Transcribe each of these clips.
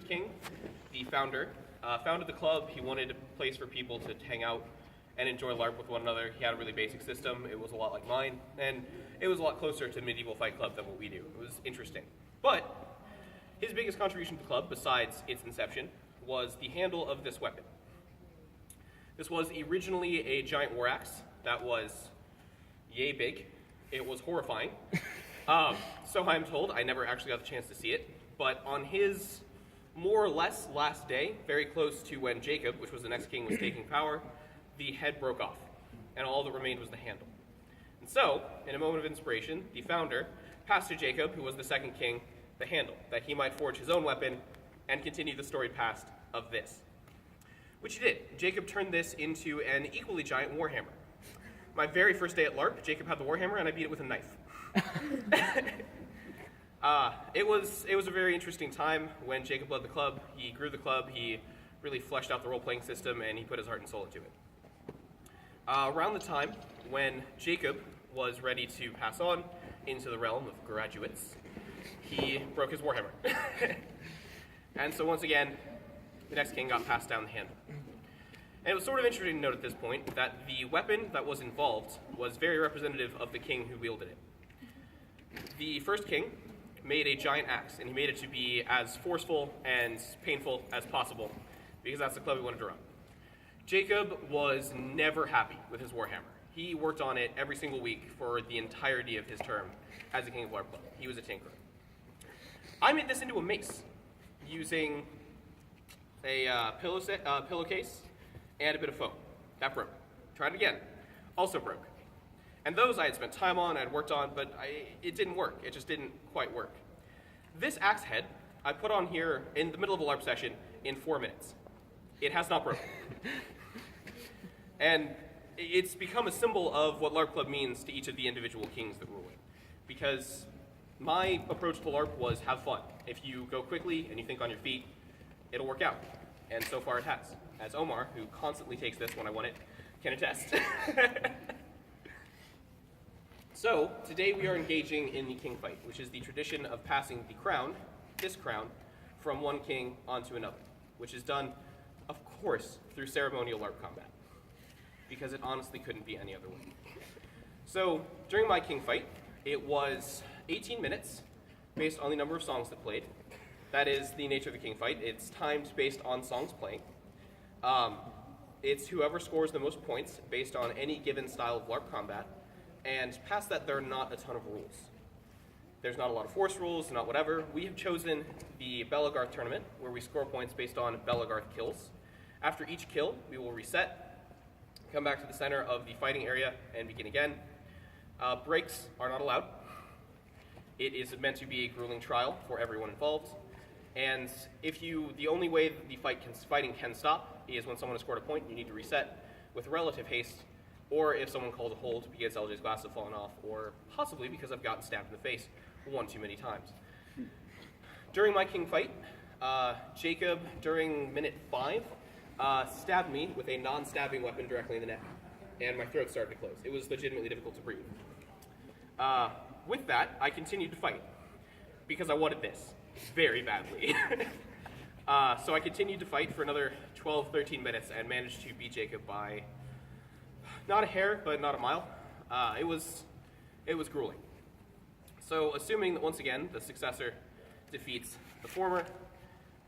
king, the founder, founded the club. He wanted a place for people to hang out and enjoy LARP with one another. He had a really basic system. It was a lot like mine, and it was a lot closer to Medieval Fight Club than what we do. It was interesting. But his biggest contribution to the club, besides its inception, was the handle of this weapon. This was originally a giant war axe that was yay big. It was horrifying. So I'm told. I never actually got the chance to see it. But on his more or less last day, very close to when Jacob, which was the next king, was taking power, the head broke off, and all that remained was the handle. And so, in a moment of inspiration, the founder passed to Jacob, who was the second king, the handle, that he might forge his own weapon and continue the storied past of this. Which he did. Jacob turned this into an equally giant warhammer. My very first day at LARP, Jacob had the warhammer, and I beat it with a knife. It was a very interesting time when Jacob led the club. He grew the club, he really fleshed out the role-playing system, and he put his heart and soul into it. Around the time when Jacob was ready to pass on into the realm of graduates, he broke his warhammer. And so once again, the next king got passed down the handle. And it was sort of interesting to note at this point that the weapon that was involved was very representative of the king who wielded it. The first king made a giant axe, and he made it to be as forceful and painful as possible, because that's the club he wanted to run. Jacob was never happy with his warhammer. He worked on it every single week for the entirety of his term as the king of LARP Club. He was a tinkerer. I made this into a mace using a pillowcase and a bit of foam. That broke. Tried it again. Also broke. And those I had spent time on, I had worked on, but it didn't work. It just didn't quite work. This axe head I put on here in the middle of a LARP session in 4 minutes. It has not broken. And it's become a symbol of what LARP Club means to each of the individual kings that rule it. Because my approach to LARP was have fun. If you go quickly and you think on your feet, it'll work out. And so far it has. As Omar, who constantly takes this when I want it, can attest. So, today we are engaging in the king fight, which is the tradition of passing the crown, this crown, from one king onto another, which is done, of course, through ceremonial LARP combat, because it honestly couldn't be any other way. So, during my king fight, it was 18 minutes, based on the number of songs that played. That is the nature of the king fight. It's timed based on songs playing. It's whoever scores the most points based on any given style of LARP combat. And past that, there are not a ton of rules. There's not a lot of force rules, not whatever. We have chosen the Belagarth tournament, where we score points based on Belagarth kills. After each kill, we will reset, come back to the center of the fighting area, and begin again. Breaks are not allowed. It is meant to be a grueling trial for everyone involved. And the only way that the fighting can stop is when someone has scored a point, you need to reset with relative haste, or if someone calls a hold because LJ's glasses have fallen off, or possibly because I've gotten stabbed in the face one too many times. During my king fight, Jacob, during minute 5, stabbed me with a non-stabbing weapon directly in the neck, and my throat started to close. It was legitimately difficult to breathe. With that, I continued to fight, because I wanted this very badly. So I continued to fight for another 12, 13 minutes and managed to beat Jacob by not a hair, but not a mile. It was grueling. So assuming that once again the successor defeats the former,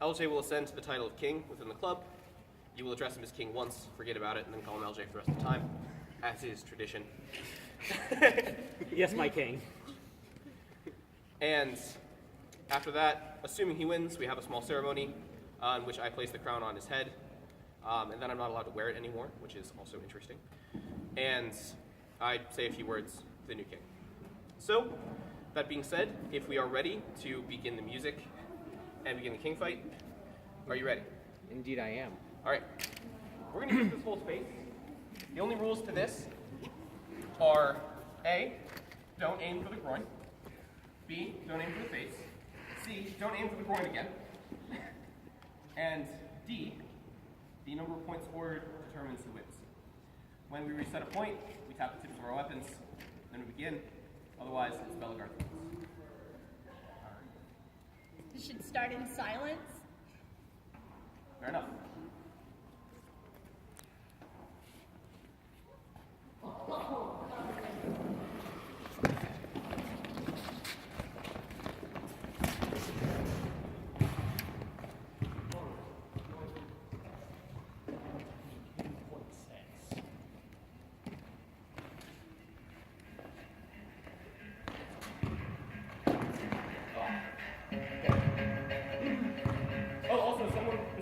LJ will ascend to the title of king within the club. You will address him as king once, forget about it, and then call him LJ for the rest of the time, as is tradition. Yes, my king. And after that, assuming he wins, we have a small ceremony in which I place the crown on his head, and then I'm not allowed to wear it anymore, which is also interesting. And I say a few words to the new king. So, that being said, if we are ready to begin the music and begin the king fight, are you ready? Indeed I am. All right. We're going to use this whole space. The only rules to this are A, don't aim for the groin. B, don't aim for the face. C, don't aim for the groin again. And D, the number of points scored determines who wins. When we reset a point, we tap the tips of our weapons, then we begin. Otherwise, it's Belagarth. You should start in silence.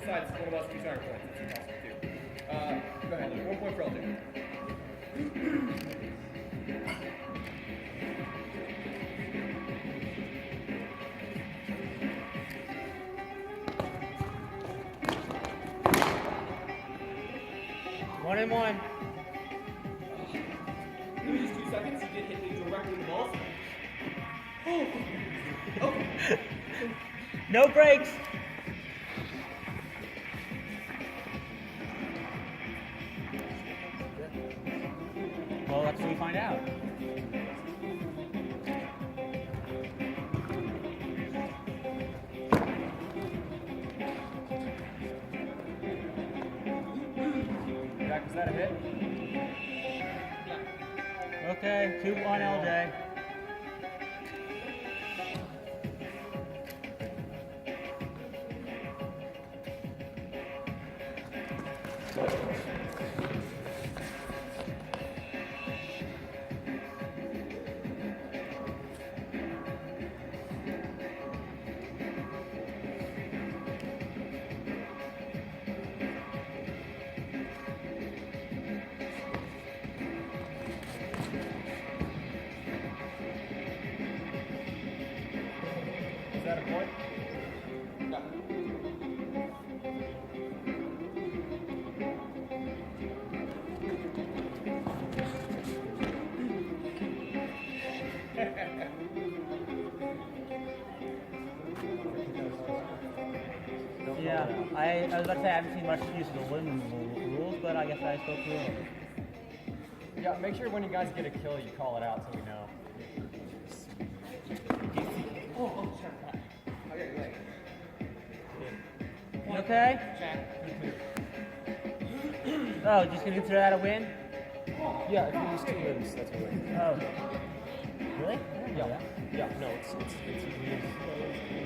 decides one of us keeps iron points. It's impossible too. Go ahead. 1 point for LJ. One and one. Give me just 2 seconds. You did hit me directly in the balls. Oh. Okay. No breaks. Well, let's see. Find out. Jack, is that a hit? Okay, 2-1 LJ. Is that a point? No. Yeah, I was about to say I haven't seen much use of the wooden rules, but I guess I spoke through them. Yeah, make sure when you guys get a kill, you call it out so we know. Oh, sure. Okay, go ahead. You okay? Oh, just gonna consider that a win? Yeah, if you lose 2 limbs, that's a win. Oh. Really? Yeah. Yeah, no, it's you lose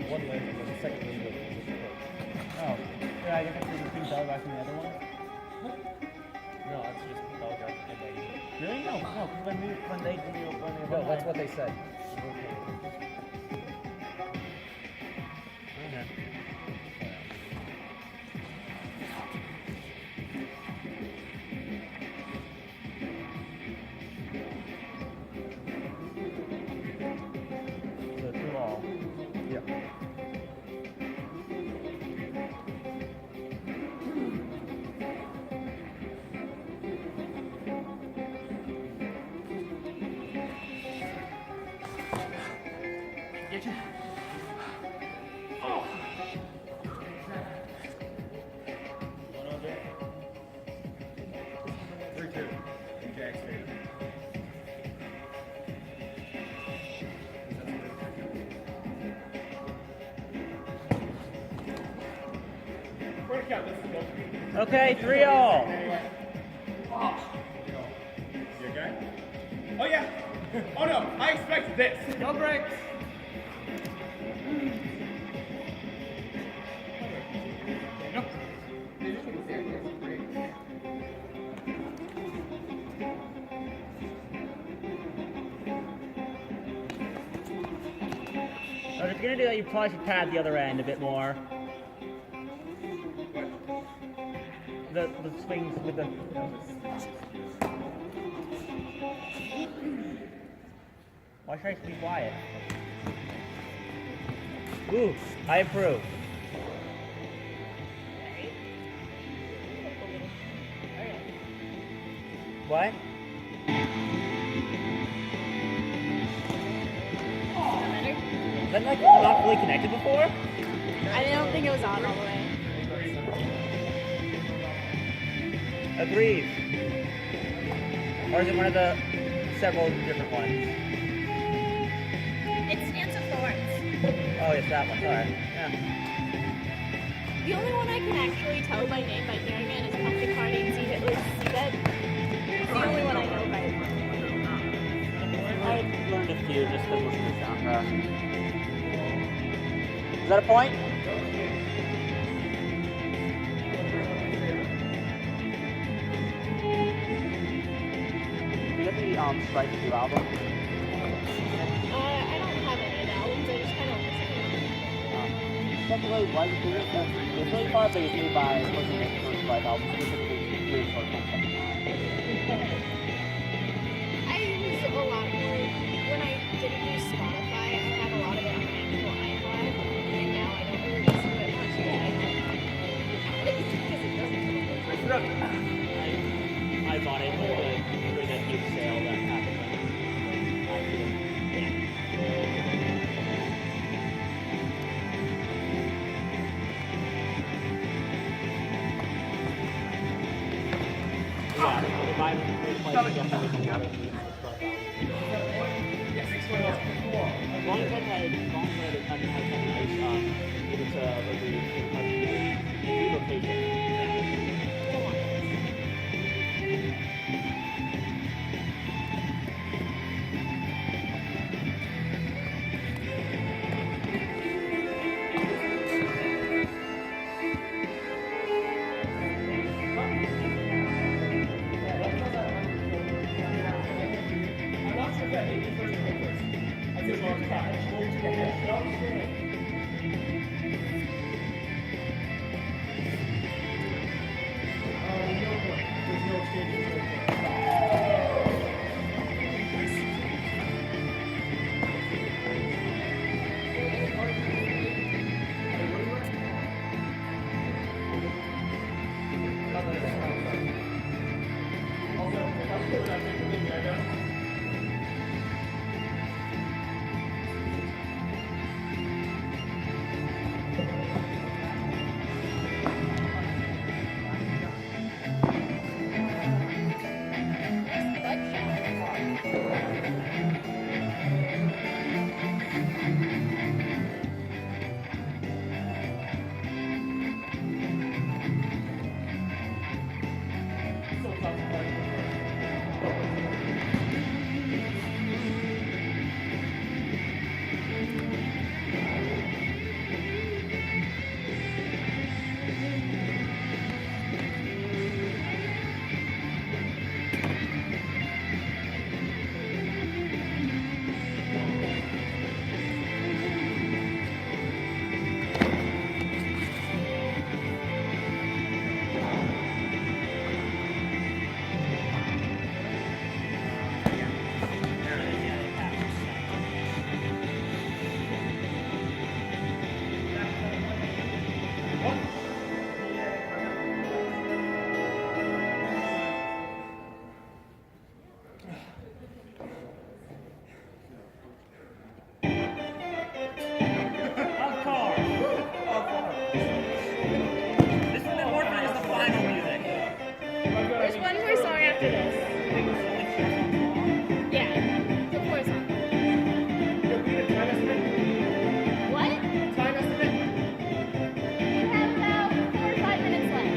1 limb and then the second limb goes. Oh. Yeah, I guess that's just being telegraphed from the other one. No, that's just telegraph and they. Really? No, because when they No, that's what they said. Okay. So 2-all. Yeah. Get you. Oh. One over there. 3-2. Jack's favor. We're gonna count this. Okay, 3-all. Oh. You okay? Oh yeah. Oh no, I expected this. No breaks. No. I was gonna do that, you probably should pad the other end a bit more. The swings with the. Why should I be quiet? Ooh, I approve. What? Was that like not fully connected before? I don't think it was on all the way. Agreed. Or is it one of the several different ones? It stands of thorns. Oh, it's that one. Sorry. Yeah. The only one I can actually tell by name by hearing it is Pumpkin Party and Seabed. It's the only one I know by. I learned a few just to listen to the soundtrack. Is that a point? Do you have the Strike 2 album? I don't have any of the albums. I just kind of listen to them. actually was it's really fun, but it's made by a person that works by album, specifically really short content. I use a lot more when I didn't use Spotify. I had a lot of it on my actual iPod, and now I don't really listen to it much because I don't have it because it doesn't come up. I bought it for that huge sale that happened when I couldn't. Yeah, if I replace definitely the water as long as I had a nice, it's a relocation. There's one more song after this. Yeah, the fourth song. What? You have about 4 or 5 minutes left.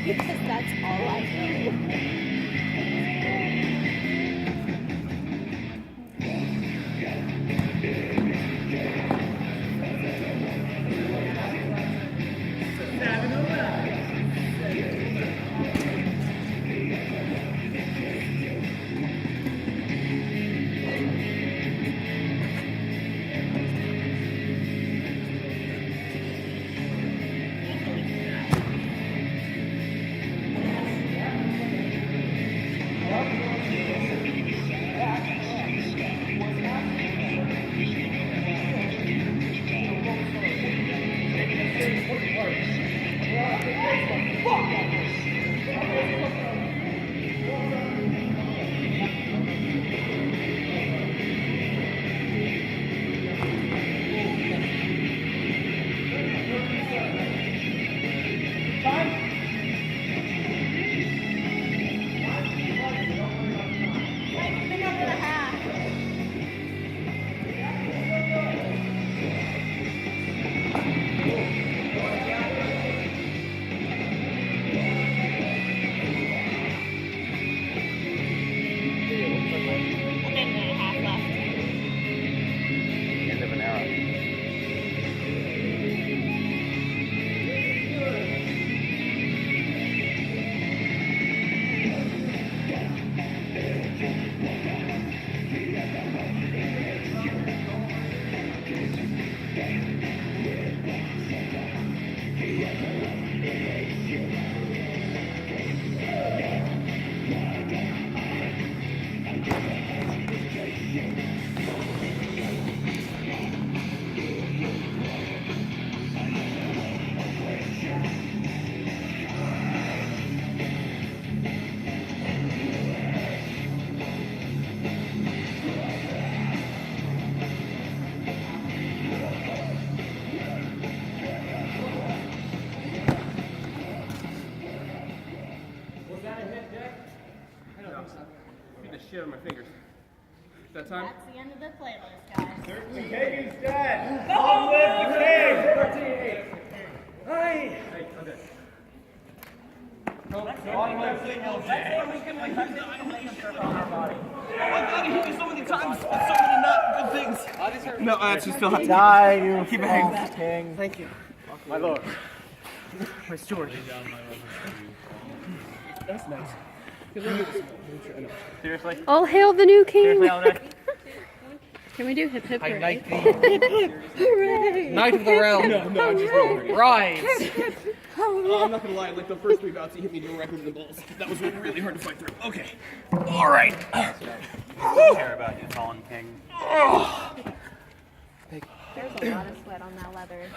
because that's all I know. Shit on my fingers. Is that time? That's the end of the playlist, guys. The king is dead! Long live the king! Hey! Okay. Long live King So many times with so many not good things. No, I actually still have to Die, you keep it hanging. king. Thank you. My lord. My steward. That's nice. Seriously? All hail the new king! Seriously, Alder? Can we do hip hip I hooray? knight thee. Hooray! Knight of the realm. No, I'm just rolling. Rise. I'm not gonna lie, like the first 3 bouts, he hit me directly in the balls. That was really hard to fight through. Okay. Alright. I don't care about you, fallen king. There's a lot of sweat on that leather.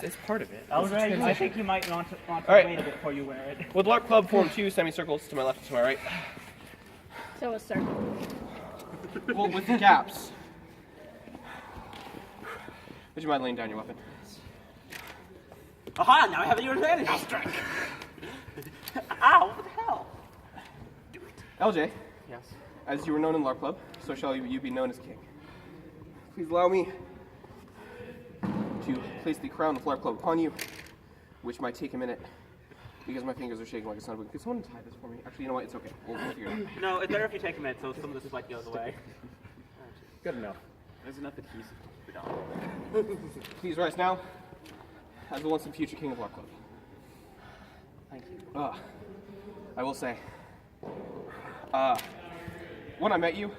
It's part of it. Alder, I think you might want to right. wait a bit before you wear it. With LARP Club, form 2 semicircles to my left and to my right. So a circle. Well, with the gaps. Would you mind laying down your weapon? Aha, now I have your advantage. I'll strike. Ow, what the hell? LJ, Yes. as you were known in LARP Club, so shall you be known as king. Please allow me to place the crown of LARP Club upon you, which might take a minute because my fingers are shaking like a son of a... Could someone tie this for me? Actually, you know what? It's okay. We'll figure it out. No, it's better if you take a minute so some of this sweat goes away. Good enough. There's enough adhesive to put on. Please rise now as the once and future king of LARP Club. Thank you. I will say, when I met you,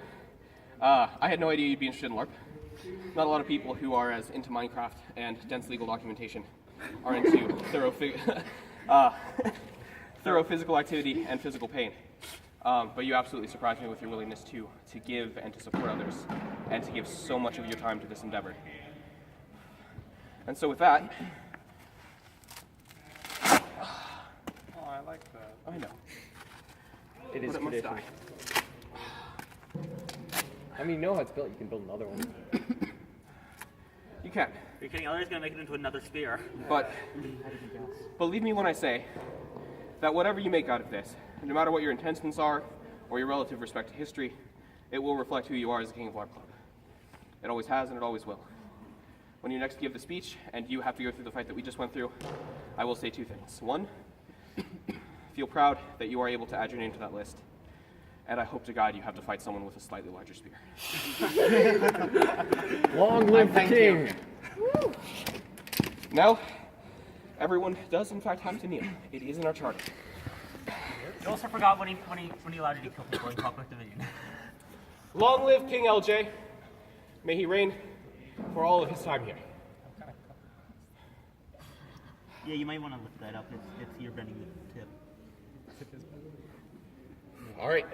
I had no idea you'd be interested in LARP. Not a lot of people who are as into Minecraft and dense legal documentation are into thorough physical activity and physical pain. But you absolutely surprised me with your willingness to give and to support others and to give so much of your time to this endeavor. And so with that... Oh, I like that. I know. It is But it must tradition. die. I mean, you know how it's built. You can build another one. You can. You're kidding, Alder's gonna make it into another spear. But believe me when I say that whatever you make out of this, no matter what your intentions are or your relative respect to history, it will reflect who you are as a king of LARP Club. It always has and it always will. When you next give the speech and you have to go through the fight that we just went through, I will say 2 things. 1, Feel proud that you are able to add your name to that list. And I hope to God you have to fight someone with a slightly larger spear. Long live the king! Now, everyone does in fact have to kneel. It is in our charter. You also forgot when he allowed you to kill people in Conflict Division. Long live King LJ. May he reign for all of his time here. Yeah, you might want to lift that up if you're bending the tip. All right.